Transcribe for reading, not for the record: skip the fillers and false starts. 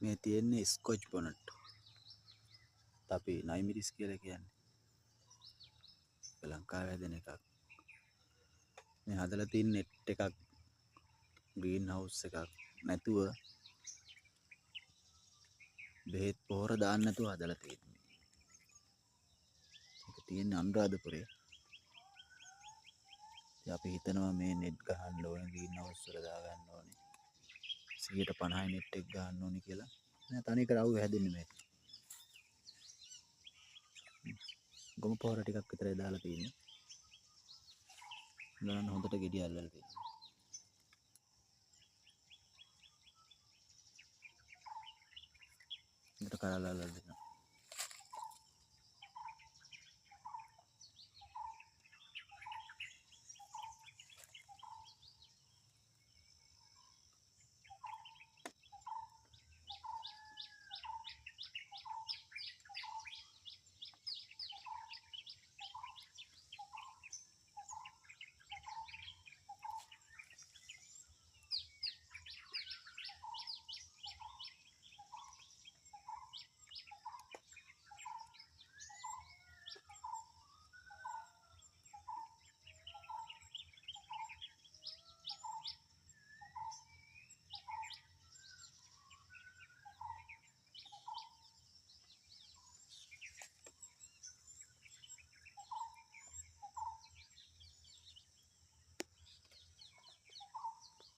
මේ තියෙන්නේ Scotch bonnet. අපි නයිමිරිස් කියලා කියන්නේ. ලංකාවේ හැදෙන එකක්. මේ හදලා තියෙන නෙට් එකක් ග්‍රීන් හවුස් එකක් නැතුව බෙහෙත් පොහොර දාන්න නැතුව හදලා තියෙන්නේ. ඒක තියෙන්නේ අනුරාධපුරේ. ඉතින් අපි හිතනවා මේ නෙට් ගහන්න ඕනේ ග්‍රීන් හවුස් වල දාගන්න ඕනේ. 150යි නෙට් එක ගහන්න ඕනේ කියලා. නෑ තනි කර අවු හැදෙන්නේ මේක. ගොම පොහොර ටිකක් විතරයි දාලා තියෙන්නේ. බලන්න හොඳට ගෙඩි අල්ලලා තියෙනවා. හොඳට කරලා අල්ලලා දෙනවා.